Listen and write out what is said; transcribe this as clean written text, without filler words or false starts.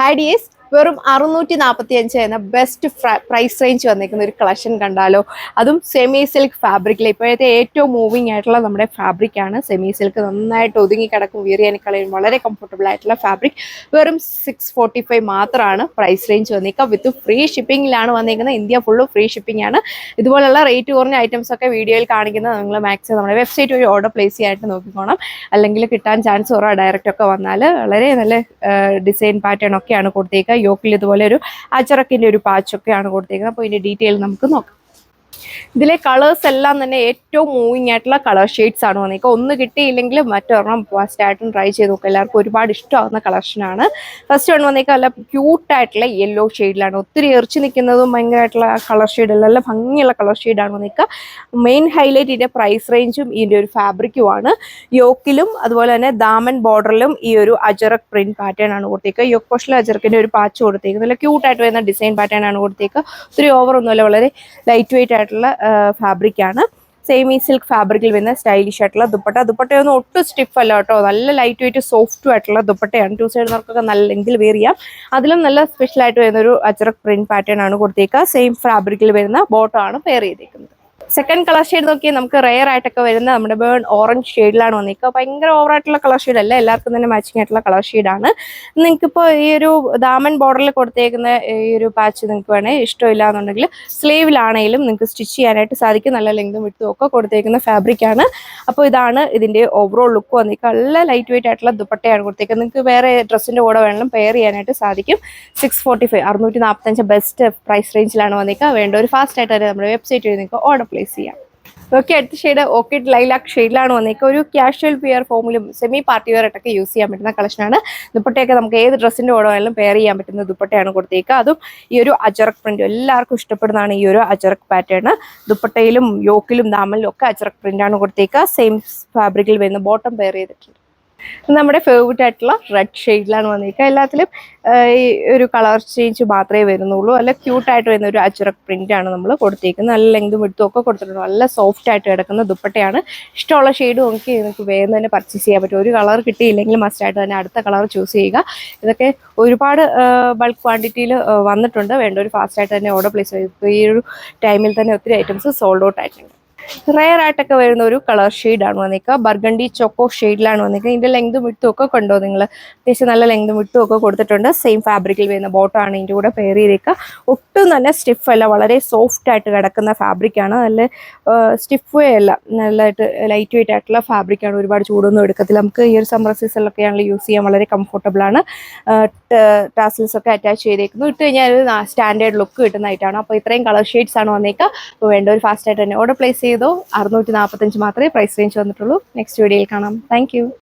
ഹാഡിയസ് വെറും 645 എന്ന best price range വന്നിരിക്കുന്ന ഒരു കളക്ഷൻ കണ്ടാലോ. അതും സെമി സിൽക്ക് ഫാബ്രിക്കിൽ ഇപ്പോഴത്തെ ഏറ്റവും മൂവിങ് ആയിട്ടുള്ള നമ്മുടെ ഫാബ്രിക്കാണ് സെമി സിൽക്ക്. നന്നായിട്ട് ഒതുങ്ങി കിടക്കും, വീറിയാനിക്കളയും വളരെ കംഫർട്ടബിൾ ആയിട്ടുള്ള ഫാബ്രിക്. വെറും 645 മാത്രമാണ് പ്രൈസ് റേഞ്ച് വന്നിരിക്കുക. വിത്ത് ഫ്രീ ഷിപ്പിംഗിലാണ് വന്നിരിക്കുന്നത്. ഇന്ത്യ ഫുള്ള് ഫ്രീ ഷിപ്പിംഗ് ആണ്. ഇതുപോലുള്ള റേറ്റ് കുറഞ്ഞ ഐറ്റംസ് ഒക്കെ വീഡിയോയിൽ കാണിക്കുന്നത് നിങ്ങൾ മാക്സിമം നമ്മുടെ വെബ്സൈറ്റ് വഴി ഓർഡർ പ്ലേസ് ചെയ്യാനായിട്ട് നോക്കിക്കോണം. അല്ലെങ്കിൽ കിട്ടാൻ ചാൻസ് കുറവാണ്. ഡയറക്റ്റ് ഒക്കെ വന്നാൽ വളരെ നല്ല ഡിസൈൻ പാറ്റേൺ ഒക്കെയാണ് കൊടുത്തേക്കുക. യോക്കിൽ ഇതുപോലെ ഒരു അച്ചറക്കിന്റെ ഒരു പാച്ചൊക്കെയാണ് കൊടുത്തേക്കുന്നത്. അപ്പോൾ ഇതിന്റെ ഡീറ്റെയിൽ നമുക്ക് നോക്കാം. ഇതിലെ കളേഴ്സ് എല്ലാം തന്നെ ഏറ്റവും മൂവിങ് ആയിട്ടുള്ള കളർ ഷെയ്ഡ്സ് ആണ് വന്നിരിക്കുക. ഒന്ന് കിട്ടിയില്ലെങ്കിൽ മറ്റൊരെണ്ണം ഫസ്റ്റ് ആയിട്ടും ട്രൈ ചെയ്ത് നോക്കുക. എല്ലാവർക്കും ഒരുപാട് ഇഷ്ടമാകുന്ന കളക്ഷനാണ്. ഫസ്റ്റ് വൺ വന്നിരിക്കുക നല്ല ക്യൂട്ടായിട്ടുള്ള യെല്ലോ ഷെയ്ഡിലാണ്. ഒത്തിരി എറിച്ച് നിൽക്കുന്നതും ഭയങ്കരമായിട്ടുള്ള കളർ ഷെയ്ഡ്, നല്ല ഭംഗിയുള്ള കളർ ഷെയ്ഡാണ് വന്നിരിക്കുക. മെയിൻ ഹൈലൈറ്റ് ഇതിൻ്റെ പ്രൈസ് റേഞ്ചും ഇതിൻ്റെ ഒരു ഫാബ്രിക്കുമാണ്. യോക്കിലും അതുപോലെ തന്നെ ദാമൻ ബോർഡറിലും ഈ ഒരു അജറക് പ്രിന്റ് പാറ്റേൺ ആണ് കൊടുത്തേക്കുക. യോക്ക് പോഷനിൽ അജറക്കിന്റെ ഒരു പാച്ച് കൊടുത്തേക്കുന്നത് നല്ല ക്യൂട്ടായിട്ട് വരുന്ന ഡിസൈൻ പാറ്റേൺ ആണ് കൊടുത്തേക്കുക. ഒത്തിരി ഓവർ ഒന്നുമല്ല, വളരെ ലൈറ്റ് വെയിറ്റ് ആയിട്ടുള്ള ഫാബ്രിക്കാണ്. സെമി സിൽക്ക് ഫാബ്രിക്കിൽ വരുന്ന സ്റ്റൈലിഷ് ആയിട്ടുള്ള ദുപ്പട്ടയൊന്നും ഒട്ടും സ്റ്റിഫ് അല്ല കേട്ടോ. നല്ല ലൈറ്റ് വെയിറ്റ് സോഫ്റ്റും ആയിട്ടുള്ള ദുപ്പട്ടയാണ്. 2 സൈഡിനവർക്കൊക്കെ നല്ല ലെങ്കിൽ വെയർ ചെയ്യാം. അതിലും നല്ല സ്പെഷ്യൽ ആയിട്ട് വരുന്ന ഒരു അജറക് പ്രിന്റ് പാറ്റേൺ ആണ് കൊടുത്തേക്കുക. സെയിം ഫാബ്രിക്കിൽ വരുന്ന ബോട്ടം ആണ് പെയർ ചെയ്തേക്കുന്നത്. സെക്കൻഡ് കളർ ഷെയ്ഡ് നോക്കിയാൽ നമുക്ക് റെയർ ആയിട്ടൊക്കെ വരുന്ന നമ്മുടെ ബേൺ ഓറഞ്ച് ഷെയ്ഡിലാണ് വന്നിരിക്കുക. ഭയങ്കര ഓവറായിട്ടുള്ള കളർ ഷെയ്ഡ് അല്ല, എല്ലാവർക്കും തന്നെ മാച്ചിങ് ആയിട്ടുള്ള കളർ ഷെയ്ഡാണ്. നിങ്ങൾക്കിപ്പോൾ ഈ ഒരു ദാമൻ ബോർഡറിൽ കൊടുത്തേക്കുന്ന ഈ ഒരു പാച്ച് നിങ്ങൾക്ക് വേണമെങ്കിൽ ഇഷ്ടമില്ല എന്നുണ്ടെങ്കിൽ സ്ലീവിലാണെങ്കിലും നിങ്ങൾക്ക് സ്റ്റിച്ച് ചെയ്യാനായിട്ട് സാധിക്കും. നല്ല ലെങ്തും വിട്ടും ഒക്കെ കൊടുത്തേക്കുന്ന ഫാബ്രിക്കാണ്. അപ്പോൾ ഇതാണ് ഇതിൻ്റെ ഓവറോൾ ലുക്ക് വന്നിരിക്കുക. നല്ല ലൈറ്റ് വെയിറ്റ് ആയിട്ടുള്ള ദുപ്പട്ടയാണ് കൊടുത്തേക്കുന്നത്. നിങ്ങൾക്ക് വേറെ ഡ്രസ്സിൻ്റെ കൂടെ വേണമെങ്കിലും പെയർ ചെയ്യാനായിട്ട് സാധിക്കും. 645 645 ബെസ്റ്റ് പ്രൈസ് റേഞ്ചിലാണ് വന്നിരിക്കുക. വേണ്ട ഒരു ഫാസ്റ്റ് ആയിട്ട് തന്നെ നമ്മുടെ വെബ്സൈറ്റ് വഴി നിങ്ങൾക്ക് ഓർഡർ പ്ലേസ് ചെയ്യാം. ഓക്കെ, അടുത്ത ഷെയ്ഡ് ഓർക്കിഡ് ലൈലാക്ക് ഷെയ്ഡിലാണ് വന്നിരിക്കുക. ഒരു ക്യാഷ്വൽ വിയർ ഫോമിലും സെമി പാർട്ടി വെയർ ആയിട്ടൊക്കെ യൂസ് ചെയ്യാൻ പറ്റുന്ന കളക്ഷനാണ്. ദുപ്പട്ടയൊക്കെ നമുക്ക് ഏത് ഡ്രസ്സിൻ്റെ കൂടെ വേണമെങ്കിലും പെയർ ചെയ്യാൻ പറ്റുന്ന ദുപ്പട്ടയാണ് കൊടുത്തേക്കുക. അതും ഈ ഒരു അജറക് പ്രിന്റ് എല്ലാവർക്കും ഇഷ്ടപ്പെടുന്നതാണ്. ഈ ഒരു അജറക് പാറ്റേൺ ദുപ്പട്ടയിലും യോക്കിലും ദാമനിലും ഒക്കെ അജറക് പ്രിന്റാണ് കൊടുത്തേക്കുക. സെയിം ഫാബ്രിക്കിൽ വരുന്ന ബോട്ടം പെയർ ചെയ്തിട്ടുണ്ട്. നമ്മുടെ ഫേവറേറ്റ് ആയിട്ടുള്ള റെഡ് ഷെയ്ഡിലാണ് വന്നിരിക്കുക. എല്ലാത്തിലും ഈ ഒരു കളർ ചേഞ്ച് മാത്രമേ വരുന്നുള്ളൂ. നല്ല ക്യൂട്ടായിട്ട് വരുന്ന ഒരു അജറക് പ്രിന്റ് ആണ് നമ്മൾ കൊടുത്തേക്കുന്നത്. നല്ല ലെങ്തും വിട്ടും ഒക്കെ കൊടുത്തിട്ടുണ്ട്. നല്ല സോഫ്റ്റ് ആയിട്ട് കിടക്കുന്ന ദുപ്പട്ടയാണ്. ഇഷ്ടമുള്ള ഷെയ്ഡ് നോക്കി നിങ്ങൾക്ക് വേഗം തന്നെ പർച്ചേസ് ചെയ്യാൻ പറ്റും. ഒരു കളർ കിട്ടിയില്ലെങ്കിൽ മസ്റ്റായിട്ട് തന്നെ അടുത്ത കളർ ചൂസ് ചെയ്യുക. ഇതൊക്കെ ഒരുപാട് ബൾക്ക് ക്വാണ്ടിറ്റിയിൽ വന്നിട്ടുണ്ട്. വേണ്ട ഒരു ഫാസ്റ്റായിട്ട് തന്നെ ഓർഡർ പ്ലേസ് ചെയ്തു. ഈ ഒരു ടൈമിൽ തന്നെ ഒത്തിരി ഐറ്റംസ് സോൾഡ് ഔട്ട് ആയിട്ടുണ്ട്. റെയർ ആയിട്ടൊക്കെ വരുന്ന ഒരു കളർ ഷെയ്ഡാണ് വന്നിരിക്കുക. ബർഗണ്ടി ചോക്കോ ഷെയ്ഡിലാണ് വന്നിരിക്കുക. ഇതിൻ്റെ ലെങ്തും വിട്ടും ഒക്കെ കണ്ടോ നിങ്ങൾ? അത്യാവശ്യം നല്ല ലെങ്തും വിട്ടും ഒക്കെ കൊടുത്തിട്ടുണ്ട്. സെയിം ഫാബ്രിക്കിൽ വരുന്ന ബോട്ടമാണ് ഇതിൻ്റെ കൂടെ പെയർ ചെയ്തേക്കുക. ഒട്ടും നല്ല സ്റ്റിഫ് അല്ല, വളരെ സോഫ്റ്റ് ആയിട്ട് കിടക്കുന്ന ഫാബ്രിക്കാണ്. നല്ല സ്റ്റിഫേ അല്ല, നല്ലതായിട്ട് ലൈറ്റ് വെയിറ്റ് ആയിട്ടുള്ള ഫാബ്രിക്കാണ്. ഒരുപാട് ചൂടൊന്നും എടുക്കത്തില്ല. നമുക്ക് ഈ ഒരു സമ്മർ സീസണിലൊക്കെ ആണെങ്കിൽ യൂസ് ചെയ്യാൻ വളരെ കംഫർട്ടബിൾ ആണ്. ടാസിൽസ് ഒക്കെ അറ്റാച്ച് ചെയ്തേക്കുന്നു. ഇട്ട് കഴിഞ്ഞാൽ ഒരു സ്റ്റാൻഡേർഡ് ലുക്ക് കിട്ടുന്നതായിട്ടാണ്. അപ്പോൾ ഇത്രയും കളർ ഷെയ്ഡ്സ് ആണ് വന്നേക്കുക. അപ്പോൾ വേണ്ട ഒരു ഫാസ്റ്റ് ആയിട്ട് തന്നെ ഓർഡർ പ്ലേസ് ചെയ്തോ. 645 മാത്രമേ പ്രൈസ് റേഞ്ച് വന്നിട്ടുള്ളൂ. നെക്സ്റ്റ് വീഡിയോയിൽ കാണാം. താങ്ക്